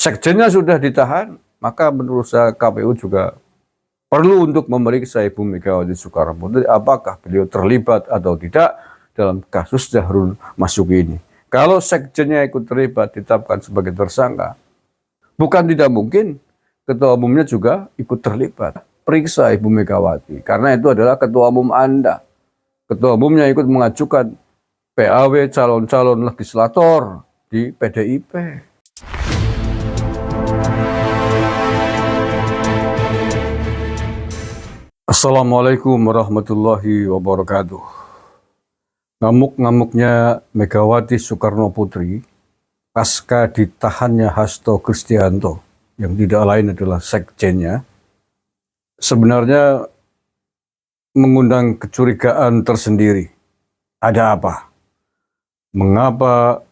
sekjennya sudah ditahan, maka menurut saya KPU juga perlu untuk memeriksa Ibu Megawati Soekarno Putri apakah beliau terlibat atau tidak dalam kasus Harun Masiku ini. Kalau sekjennya ikut terlibat, ditetapkan sebagai tersangka, bukan tidak mungkin ketua umumnya juga ikut terlibat. Periksa Ibu Megawati, karena itu adalah ketua umum Anda. Ketua umumnya ikut mengajukan PAW calon-calon legislator di PDIP. Assalamualaikum warahmatullahi wabarakatuh. Ngamuk-ngamuknya Megawati Soekarno Putri pasca ditahannya Hasto Kristianto, yang tidak lain adalah sekjennya, sebenarnya mengundang kecurigaan tersendiri. Ada apa? Mengapa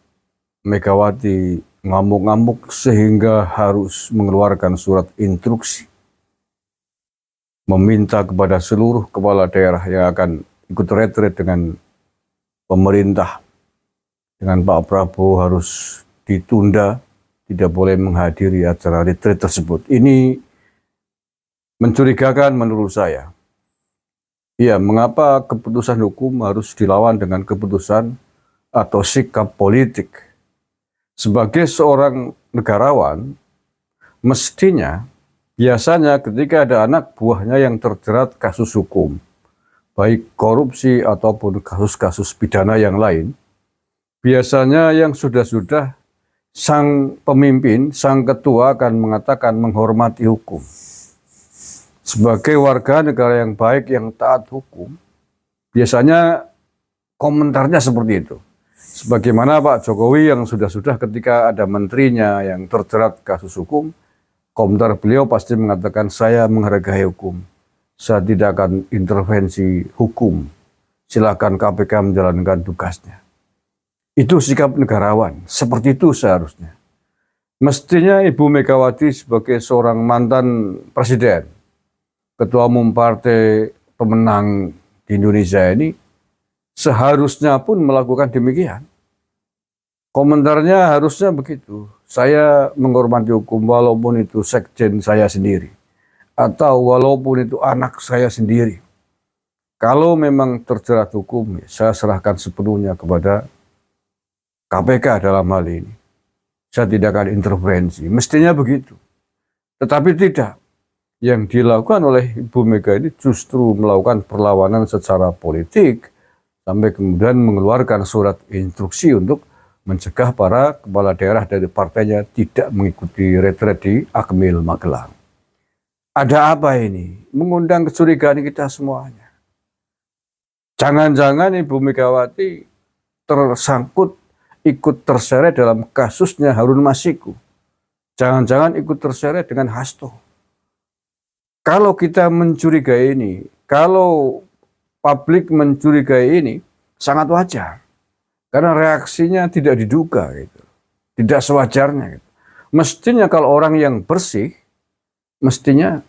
Megawati ngamuk-ngamuk sehingga harus mengeluarkan surat instruksi meminta kepada seluruh kepala daerah yang akan ikut retret dengan pemerintah, dengan Pak Prabowo harus ditunda, tidak boleh menghadiri acara retret tersebut. Ini mencurigakan menurut saya. Ya, mengapa keputusan hukum harus dilawan dengan keputusan atau sikap politik? Sebagai seorang negarawan, mestinya biasanya ketika ada anak buahnya yang terjerat kasus hukum, baik korupsi ataupun kasus-kasus pidana yang lain, biasanya yang sudah-sudah sang pemimpin, sang ketua akan mengatakan menghormati hukum. Sebagai warga negara yang baik, yang taat hukum, biasanya komentarnya seperti itu. Sebagaimana Pak Jokowi yang sudah-sudah ketika ada menterinya yang terjerat kasus hukum, komentar beliau pasti mengatakan, saya menghargai hukum, saya tidak akan intervensi hukum, silakan KPK menjalankan tugasnya. Itu sikap negarawan, seperti itu seharusnya. Mestinya Ibu Megawati sebagai seorang mantan presiden, ketua umum partai pemenang di Indonesia ini, seharusnya pun melakukan demikian. Komentarnya harusnya begitu. Saya menghormati hukum walaupun itu sekjen saya sendiri. Atau walaupun itu anak saya sendiri. Kalau memang terjerat hukum, saya serahkan sepenuhnya kepada KPK dalam hal ini. Saya tidak akan intervensi. Mestinya begitu. Tetapi tidak. Yang dilakukan oleh Ibu Mega ini justru melakukan perlawanan secara politik. Sampai kemudian mengeluarkan surat instruksi untuk mencegah para kepala daerah dari partainya tidak mengikuti retret di Akmil Magelang. Ada apa ini? Mengundang kecurigaan kita semuanya. Jangan-jangan Ibu Megawati tersangkut, ikut terseret dalam kasusnya Harun Masiku. Jangan-jangan ikut terseret dengan Hasto. Kalau kita mencurigai ini, kalau publik mencurigai ini, sangat wajar. Karena reaksinya tidak diduga, gitu. Tidak sewajarnya. Gitu. Mestinya kalau orang yang bersih, mestinya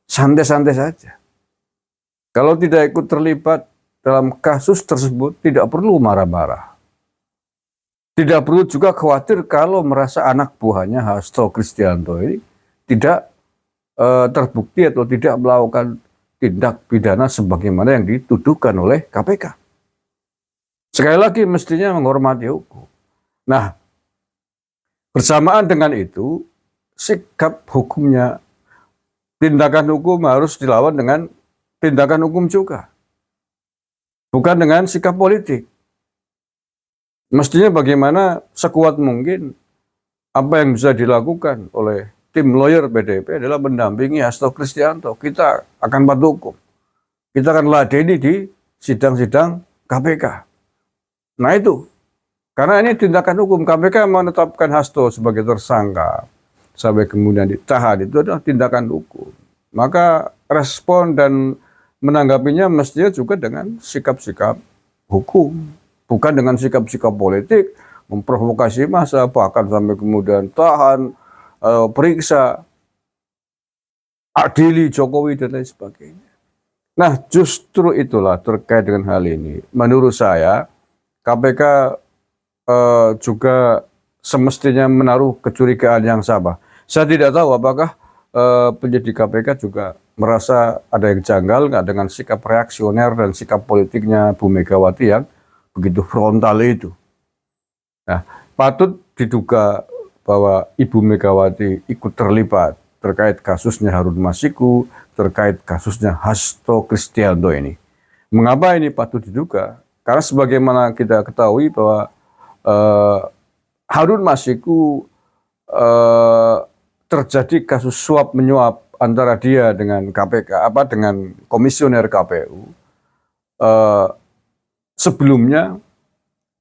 santai-santai saja. Kalau tidak ikut terlibat dalam kasus tersebut, tidak perlu marah-marah. Tidak perlu juga khawatir kalau merasa anak buahnya Hasto Kristianto ini tidak terbukti atau tidak melakukan tindak pidana sebagaimana yang dituduhkan oleh KPK. Sekali lagi mestinya menghormati hukum. Nah, bersamaan dengan itu, sikap hukumnya, tindakan hukum harus dilawan dengan tindakan hukum juga. Bukan dengan sikap politik. Mestinya bagaimana sekuat mungkin apa yang bisa dilakukan oleh tim lawyer PDIP adalah mendampingi Hasto Kristianto. Kita akan patuh hukum. Kita akan ladeni di sidang-sidang KPK. Nah itu, karena ini tindakan hukum, KPK menetapkan Hasto sebagai tersangka, sampai kemudian ditahan, itu adalah tindakan hukum. Maka respon dan menanggapinya mestinya juga dengan sikap-sikap hukum, bukan dengan sikap-sikap politik, memprovokasi massa, bahkan sampai kemudian tahan, periksa, adili Jokowi dan lain sebagainya. Nah justru itulah terkait dengan hal ini, menurut saya, KPK juga semestinya menaruh kecurigaan yang sama. Saya tidak tahu apakah penyidik KPK juga merasa ada yang janggal nggak dengan sikap reaksioner dan sikap politiknya Bu Megawati yang begitu frontal itu. Nah, patut diduga bahwa Ibu Megawati ikut terlibat terkait kasusnya Harun Masiku, terkait kasusnya Hasto Kristianto ini. Mengapa ini patut diduga? Karena sebagaimana kita ketahui bahwa Harun Masiku terjadi kasus suap menyuap antara dia dengan KPK, dengan komisioner KPU. Sebelumnya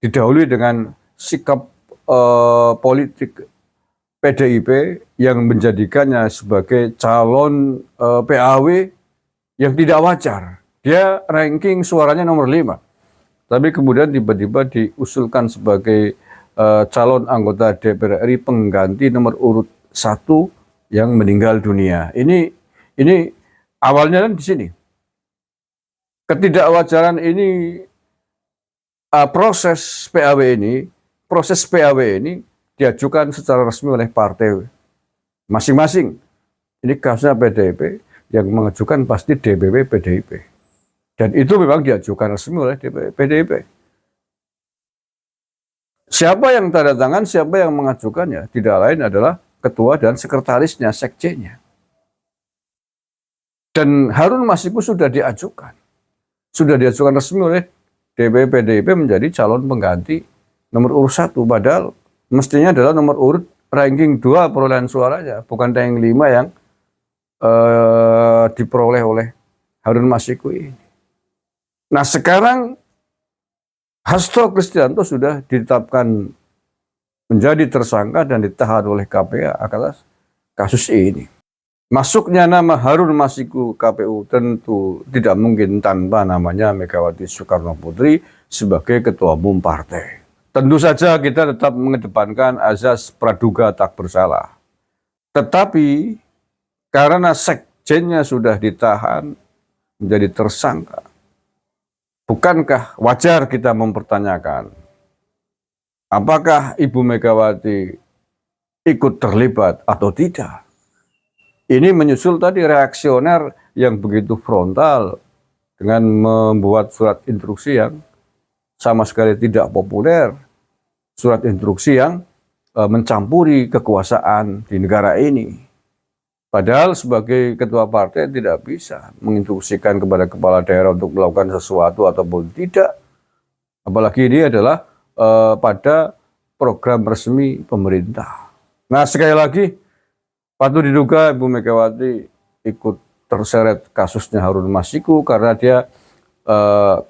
didahului dengan sikap politik PDIP yang menjadikannya sebagai calon PAW yang tidak wajar. Dia ranking suaranya nomor 5. Tapi kemudian tiba-tiba diusulkan sebagai calon anggota DPR RI pengganti nomor urut 1 yang meninggal dunia. Ini awalnya kan di sini. Ketidakwajaran ini proses PAW ini diajukan secara resmi oleh partai masing-masing. Ini kasusnya PDIP, yang mengajukan pasti DPP PDIP. Dan itu memang diajukan resmi oleh PDIP. Siapa yang tanda tangan, siapa yang mengajukannya, tidak lain adalah ketua dan sekretarisnya, sekjennya. Dan Harun Masiku sudah diajukan resmi oleh DPP PDIP menjadi calon pengganti nomor urut 1, padahal mestinya adalah nomor urut ranking 2 perolehan suaranya, bukan ranking 5 yang diperoleh oleh Harun Masiku ini. Nah, sekarang Hasto Kristianto sudah ditetapkan menjadi tersangka dan ditahan oleh KPK atas kasus ini. Masuknya nama Harun Masiku KPU tentu tidak mungkin tanpa namanya Megawati Soekarno Putri sebagai ketua umum partai. Tentu saja kita tetap mengedepankan azas praduga tak bersalah. Tetapi karena sekjennya sudah ditahan menjadi tersangka, bukankah wajar kita mempertanyakan apakah Ibu Megawati ikut terlibat atau tidak? Ini menyusul tadi reaksioner yang begitu frontal dengan membuat surat instruksi yang sama sekali tidak populer, surat instruksi yang mencampuri kekuasaan di negara ini. Padahal sebagai ketua partai tidak bisa menginstruksikan kepada kepala daerah untuk melakukan sesuatu ataupun tidak. Apalagi ini adalah pada program resmi pemerintah. Nah, sekali lagi patut diduga Ibu Megawati ikut terseret kasusnya Harun Masiku karena dia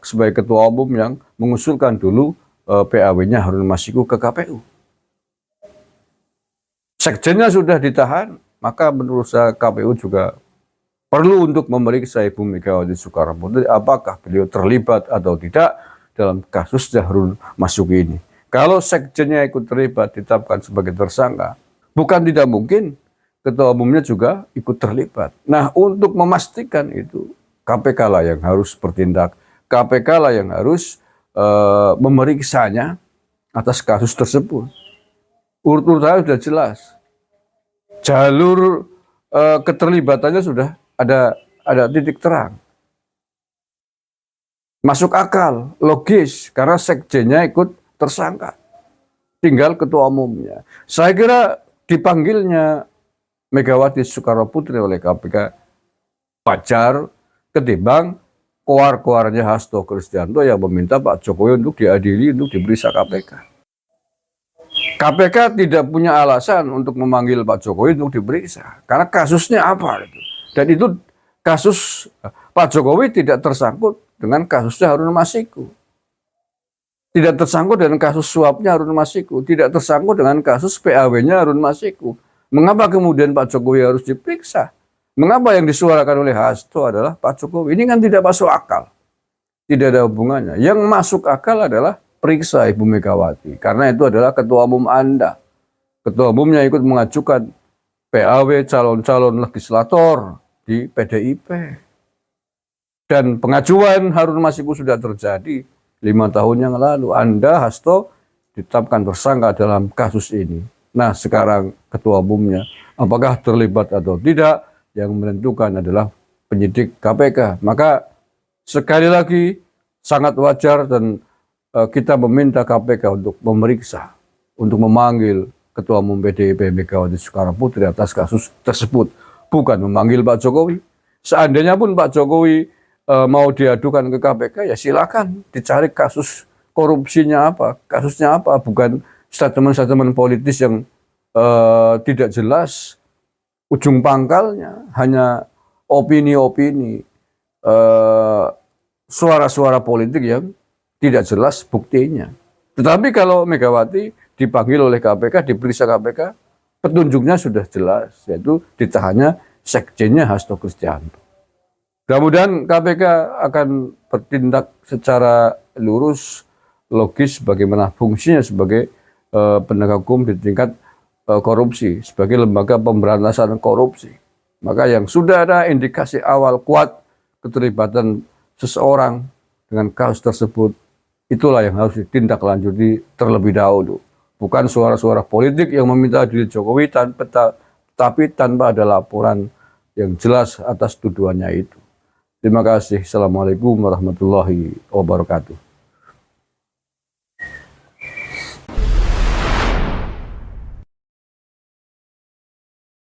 sebagai ketua umum yang mengusulkan dulu PAW-nya Harun Masiku ke KPU. Sekjennya sudah ditahan, maka menurut saya KPU juga perlu untuk memeriksa Ibu Megawati Soekarno Putri apakah beliau terlibat atau tidak dalam kasus Harun Masiku ini. Kalau sekjennya ikut terlibat, ditetapkan sebagai tersangka, bukan tidak mungkin ketua umumnya juga ikut terlibat. Nah, untuk memastikan itu, KPK lah yang harus bertindak. KPK lah yang harus memeriksanya atas kasus tersebut. Urut-urutannya sudah jelas. Jalur keterlibatannya sudah ada titik terang. Masuk akal, logis, karena sekjennya ikut tersangka. Tinggal ketua umumnya. Saya kira dipanggilnya Megawati Soekarno Putri oleh KPK wajar ketimbang koar-koarnya Hasto Kristianto yang meminta Pak Jokowi untuk diadili, untuk diperiksa KPK. KPK tidak punya alasan untuk memanggil Pak Jokowi untuk diperiksa. Karena kasusnya apa itu? Dan itu kasus Pak Jokowi tidak tersangkut dengan kasusnya Harun Masiku. Tidak tersangkut dengan kasus suapnya Harun Masiku. Tidak tersangkut dengan kasus PAW-nya Harun Masiku. Mengapa kemudian Pak Jokowi harus diperiksa? Mengapa yang disuarakan oleh Hasto adalah Pak Jokowi? Ini kan tidak masuk akal. Tidak ada hubungannya. Yang masuk akal adalah periksa Ibu Megawati. Karena itu adalah ketua umum Anda. Ketua umumnya ikut mengajukan PAW calon-calon legislator di PDIP. Dan pengajuan Harun Masiku sudah terjadi 5 tahun yang lalu. Anda, Hasto, ditetapkan tersangka dalam kasus ini. Nah, sekarang ketua umumnya apakah terlibat atau tidak, yang menentukan adalah penyidik KPK. Maka sekali lagi sangat wajar dan kita meminta KPK untuk memeriksa, untuk memanggil Ketua Umum PDIP Megawati Soekarno Putri atas kasus tersebut, bukan memanggil Pak Jokowi. Seandainya pun Pak Jokowi mau diadukan ke KPK, ya silakan dicari kasus korupsinya apa, kasusnya apa, bukan statement-statement politis yang tidak jelas ujung pangkalnya, hanya opini-opini, suara-suara politik yang tidak jelas buktinya. Tetapi kalau Megawati dipanggil oleh KPK, diperiksa KPK, petunjuknya sudah jelas, yaitu ditahannya sekjennya Hasto Kristianto. Mudah-mudahan KPK akan bertindak secara lurus, logis, bagaimana fungsinya sebagai penegak hukum di tingkat korupsi, sebagai lembaga pemberantasan korupsi. Maka yang sudah ada indikasi awal kuat keterlibatan seseorang dengan kasus tersebut, itulah yang harus ditindaklanjuti terlebih dahulu. Bukan suara-suara politik yang meminta diri Jokowi tapi tanpa ada laporan yang jelas atas tuduhannya itu. Terima kasih. Assalamualaikum warahmatullahi wabarakatuh.